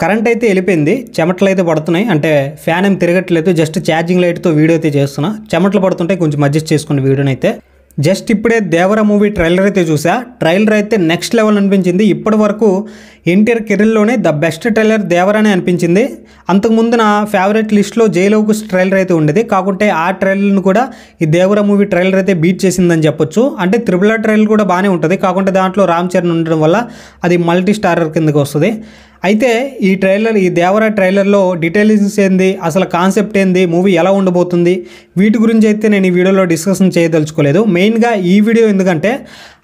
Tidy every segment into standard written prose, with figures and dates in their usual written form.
Current అయితే వెళ్ళిపోయింది, చెమటలు అయితే పడుతున్నాయి. అంటే ఫ్యాన్ ఏం తిరగట్లేదు, జస్ట్ ఛార్జింగ్ లైట్తో వీడియో అయితే చేస్తున్నా. చెమటలు పడుతుంటే కొంచెం అడ్జస్ట్ చేసుకుని వీడియోని అయితే. జస్ట్ ఇప్పుడే దేవర మూవీ ట్రైలర్ అయితే చూసా. ట్రైలర్ అయితే నెక్స్ట్ లెవెల్ అనిపించింది. ఇప్పటి వరకు ఎన్టీఆర్ కెరీర్లోనే ద బెస్ట్ ట్రైలర్ దేవరనే అనిపించింది. అంతకుముందు నా ఫేవరెట్ లిస్ట్లో జైలవకుశ ట్రైలర్ అయితే ఉండేది. కాకుంటే ఆ ట్రైలర్ను కూడా ఈ దేవర మూవీ ట్రైలర్ అయితే బీట్ చేసిందని చెప్పొచ్చు. అంటే త్రిబుల్ ఆర్ ట్రైలర్ కూడా బాగానే ఉంటుంది, కాకుంటే దాంట్లో రామ్ చరణ్ ఉండడం వల్ల అది మల్టీ స్టారర్ కిందకి వస్తుంది. అయితే ఈ ట్రైలర్, ఈ దేవర ట్రైలర్లో డీటెయిల్స్ ఏంది, అసలు కాన్సెప్ట్ ఏంది, మూవీ ఎలా ఉండబోతుంది, వీటి గురించి అయితే నేను ఈ వీడియోలో డిస్కషన్ చేయదలుచుకోలేదు. మెయిన్గా ఈ వీడియో ఎందుకంటే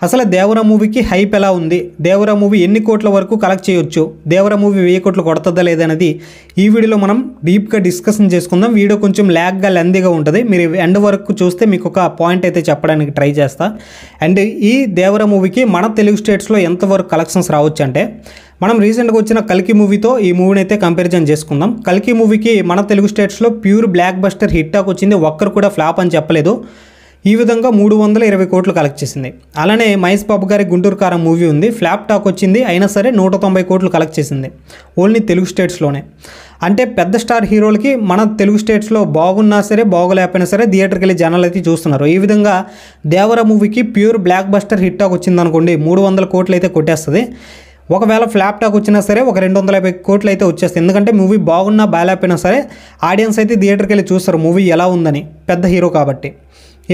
అసలు దేవర మూవీకి హైప్ ఎలా ఉంది, దేవర మూవీ ఎన్ని కోట్ల వరకు కలెక్ట్ చేయొచ్చు, దేవర మూవీ 1000 కోట్లు కొడుతుందా లేదనేది ఈ వీడియోలో మనం డీప్గా డిస్కషన్ చేసుకుందాం. వీడియో కొంచెం ల్యాగ్గా లెందీగా ఉంటుంది. మీరు ఎండ్ వరకు చూస్తే మీకు ఒక పాయింట్ అయితే చెప్పడానికి ట్రై చేస్తా. అండ్ ఈ దేవర మూవీకి మన తెలుగు స్టేట్స్లో ఎంతవరకు కలెక్షన్స్ రావచ్చు అంటే, మనం రీసెంట్గా వచ్చిన కల్కి మూవీతో ఈ మూవీని అయితే కంపారిజన్ చేసుకుందాం. కల్కి మూవీకి మన తెలుగు స్టేట్స్లో pure block buster hit talk వచ్చింది, ఒక్కరు కూడా ఫ్లాప్ అని చెప్పలేదు. ఈ విధంగా 320 కోట్లు కలెక్ట్ చేసింది. అలానే మహేష్ బాబు గారి గుంటూరు కారం మూవీ ఉంది, ఫ్లాప్ టాక్ వచ్చింది, అయినా సరే 190 కోట్లు కలెక్ట్ చేసింది ఓన్లీ తెలుగు స్టేట్స్లోనే. అంటే పెద్ద స్టార్ హీరోలకి మన తెలుగు స్టేట్స్లో బాగున్నా సరే బాగోలేకపోయినా సరే థియేటర్కి వెళ్ళి జనాలు అయితే చూస్తున్నారు. ఈ విధంగా దేవర మూవీకి pure block buster hit talk వచ్చింది అనుకోండి, 300 కోట్లు అయితే కొట్టేస్తుంది. ఒకవేళ ఫ్లాప్ టాక్ వచ్చినా సరే ఒక 250 కోట్లు అయితే వచ్చేస్తాయి. ఎందుకంటే మూవీ బాగున్నా బాగాలేకపోయినా సరే ఆడియన్స్ అయితే థియేటర్కి వెళ్ళి చూస్తారు మూవీ ఎలా ఉందని, పెద్ద హీరో కాబట్టి.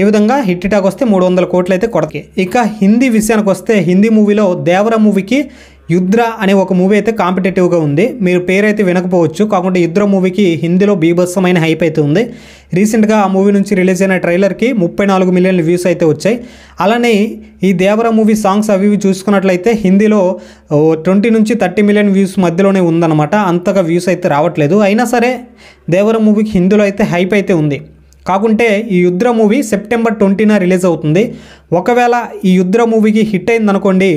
ఈ విధంగా హిట్ టాక్ వస్తే 300 కోట్లు అయితే కొడతాయి. ఇక హిందీ విషయానికి వస్తే, హిందీ మూవీలో దేవర మూవీకి యుద్ర అనే ఒక మూవీ అయితే కాంపిటేటివ్గా ఉంది. మీరు పేరైతే వినకపోవచ్చు, కాకుండా యుద్ర మూవీకి హిందీలో బీభత్సమైన హైప్ అయితే ఉంది. రీసెంట్గా ఆ మూవీ నుంచి రిలీజ్ అయిన ట్రైలర్కి 34 మిలియన్ల వ్యూస్ అయితే వచ్చాయి. అలానే ఈ దేవర మూవీ సాంగ్స్ అవి ఇవి చూసుకున్నట్లయితే హిందీలో 20 నుంచి 30 మిలియన్ వ్యూస్ మధ్యలోనే ఉందన్నమాట. అంతగా వ్యూస్ అయితే రావట్లేదు. అయినా సరే దేవర మూవీకి హిందీలో అయితే హైప్ అయితే ఉంది. కాకుంటే ఈ యుద్ర మూవీ సెప్టెంబర్ 20న రిలీజ్ అవుతుంది. ఒకవేళ ఈ యుద్ర మూవీకి హిట్ అయిందనుకోండి,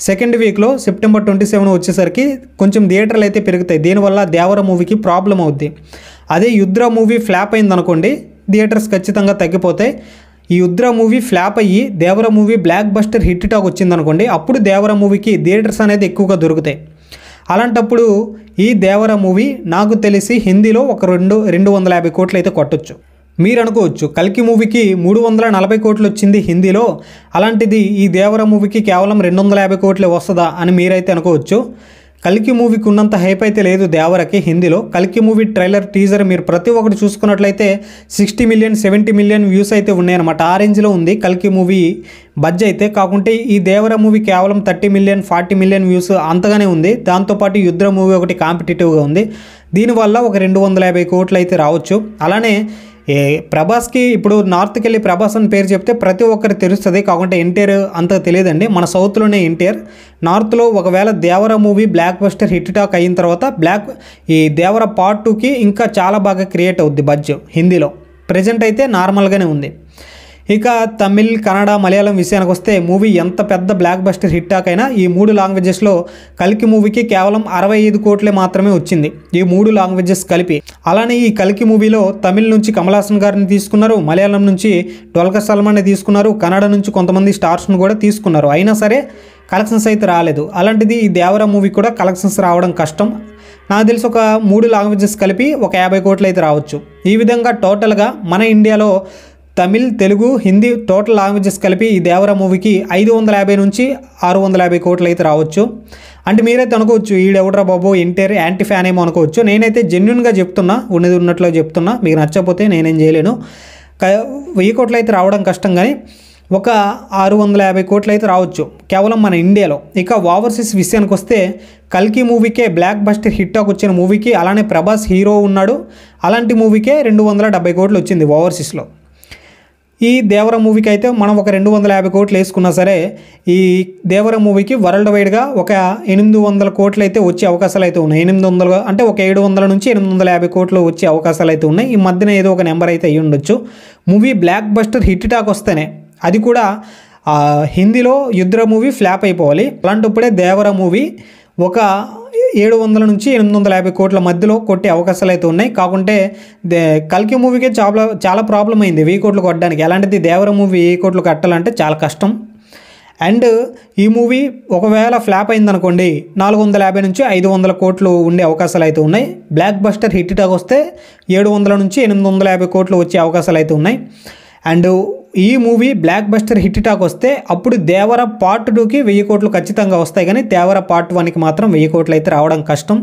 సెకండ్ వీక్లో సెప్టెంబర్ 27 వచ్చేసరికి కొంచెం థియేటర్లు అయితే పెరుగుతాయి. దీనివల్ల దేవర మూవీకి ప్రాబ్లం అవుద్ది. అదే యుద్ర మూవీ ఫ్లాప్ అయిందనుకోండి, థియేటర్స్ ఖచ్చితంగా తగ్గిపోతాయి. ఈ యుద్ర మూవీ ఫ్లాప్ అయ్యి Devara movie blockbuster hit talk వచ్చిందనుకోండి, అప్పుడు దేవర మూవీకి థియేటర్స్ అనేది ఎక్కువగా దొరుకుతాయి. అలాంటప్పుడు ఈ దేవర మూవీ నాకు తెలిసి హిందీలో ఒక 250 కోట్లు అయితే కొట్టొచ్చు. మీరు అనుకోవచ్చు కల్కి మూవీకి 340 కోట్లు వచ్చింది హిందీలో, అలాంటిది ఈ దేవర మూవీకి కేవలం 250 కోట్లే వస్తుందా అని మీరైతే అనుకోవచ్చు. కల్కి మూవీకి ఉన్నంత హైప్ అయితే లేదు దేవరకి హిందీలో. కల్కి మూవీ ట్రైలర్ టీజర్ మీరు ప్రతి ఒక్కటి చూసుకున్నట్లయితే 60 మిలియన్ 70 మిలియన్ వ్యూస్ అయితే ఉన్నాయన్నమాట. ఆ రేంజ్లో ఉంది కల్కి మూవీ బడ్జ్ అయితే. కాకుంటే ఈ దేవర మూవీ కేవలం 30 మిలియన్ 40 మిలియన్ వ్యూస్ అంతగానే ఉంది. దాంతోపాటు యుద్ర మూవీ ఒకటి కాంపిటేటివ్గా ఉంది. దీనివల్ల ఒక 250 కోట్లు అయితే రావచ్చు. అలానే ప్రభాస్కి ఇప్పుడు నార్త్కి వెళ్ళి ప్రభాస్ అని పేరు చెప్తే ప్రతి ఒక్కరికి తెలుస్తుంది, కాకుంటే ఎన్టీఆర్ అంత తెలియదండి. మన సౌత్లోనే ఎన్టీఆర్. నార్త్లో ఒకవేళ Devara movie blockbuster hit talk అయిన తర్వాత ఈ దేవర పార్ట్ 2కి ఇంకా చాలా బాగా క్రియేట్ అవుద్ది బడ్జ్ హిందీలో. ప్రజెంట్ అయితే నార్మల్గానే ఉంది. ఇక తమిళ్, కన్నడ, మలయాళం విషయానికి వస్తే మూవీ ఎంత పెద్ద బ్లాక్ బస్టర్ హిట్ టాక్ అయినా ఈ 3 లాంగ్వేజెస్లో కల్కి మూవీకి కేవలం 65 కోట్లే మాత్రమే వచ్చింది, ఈ 3 లాంగ్వేజెస్ కలిపి. అలానే ఈ కల్కి మూవీలో తమిళ్ నుంచి కమల్ హాసన్ గారిని తీసుకున్నారు, మలయాళం నుంచి డుల్కర్ సల్మాన్ని తీసుకున్నారు, కన్నడ నుంచి కొంతమంది స్టార్స్ను కూడా తీసుకున్నారు. అయినా సరే కలెక్షన్స్ అయితే రాలేదు. అలాంటిది ఈ దేవర మూవీ కూడా కలెక్షన్స్ రావడం కష్టం. నాకు తెలిసి ఒక 3 లాంగ్వేజెస్ కలిపి ఒక 50 కోట్లు అయితే రావచ్చు. ఈ విధంగా టోటల్గా మన ఇండియాలో తమిళ్, తెలుగు, హిందీ టోటల్ లాంగ్వేజెస్ కలిపి ఈ దేవర మూవీకి 550 నుంచి 650 కోట్లు అయితే రావచ్చు. అంటే మీరైతే అనుకోవచ్చు ఈడెవడ్రా బాబు ఎన్టీఆర్ యాంటీ ఫ్యాన్ ఏమో అనుకోవచ్చు. నేనైతే జెన్యున్గా చెప్తున్నా, ఉన్నది ఉన్నట్లు చెప్తున్నా. మీకు నచ్చకపోతే నేనేం చేయలేను. 1000 కోట్లు అయితే రావడం కష్టం, కానీ ఒక 650 కోట్లు అయితే రావచ్చు కేవలం మన ఇండియాలో. ఇక ఓవర్సీస్ విషయానికి వస్తే కల్కి మూవీకే బ్లాక్ బస్టర్ హిట్ టాక్ వచ్చిన మూవీకి, అలానే ప్రభాస్ హీరో ఉన్నాడు, అలాంటి మూవీకే 270 కోట్లు వచ్చింది ఓవర్సీస్లో. ఈ దేవర మూవీకి అయితే మనం ఒక 250 కోట్లు వేసుకున్నా సరే ఈ దేవర మూవీకి వరల్డ్ వైడ్గా ఒక 800 కోట్లు అయితే వచ్చే అవకాశాలు అయితే ఉన్నాయి. 800 అంటే ఒక 700 నుంచి 850 కోట్లు వచ్చే అవకాశాలు అయితే ఉన్నాయి. ఈ మధ్యన ఏదో ఒక నెంబర్ అయితే అయ్యి ఉండొచ్చు. Movie blockbuster hit talk వస్తేనే, అది కూడా హిందీలో యుద్ర మూవీ ఫ్లాప్ అయిపోవాలి. అలాంటప్పుడే దేవర మూవీ ఒక 700 నుంచి 850 కోట్ల మధ్యలో కొట్టే అవకాశాలు అయితే ఉన్నాయి. కాకుంటే కల్కి మూవీకే చాలా ప్రాబ్లం అయింది 1000 కోట్లు కొట్టడానికి. అలాంటిది దేవర మూవీ 1000 కోట్లు కట్టాలంటే చాలా కష్టం. అండ్ ఈ మూవీ ఒకవేళ ఫ్లాప్ అయిందనుకోండి 450 నుంచి 500 కోట్లు ఉండే అవకాశాలు అయితే ఉన్నాయి. బ్లాక్ బస్టర్ హిట్ టాక్ వస్తే 700 నుంచి 850 కోట్లు వచ్చే అవకాశాలు అయితే ఉన్నాయి. అండ్ ఈ movie blockbuster hit talk వస్తే అప్పుడు దేవర పార్ట్ 2కి 1000 కోట్లు ఖచ్చితంగా వస్తాయి, కానీ దేవర పార్ట్ 1కి మాత్రం 1000 కోట్లు అయితే రావడం కష్టం.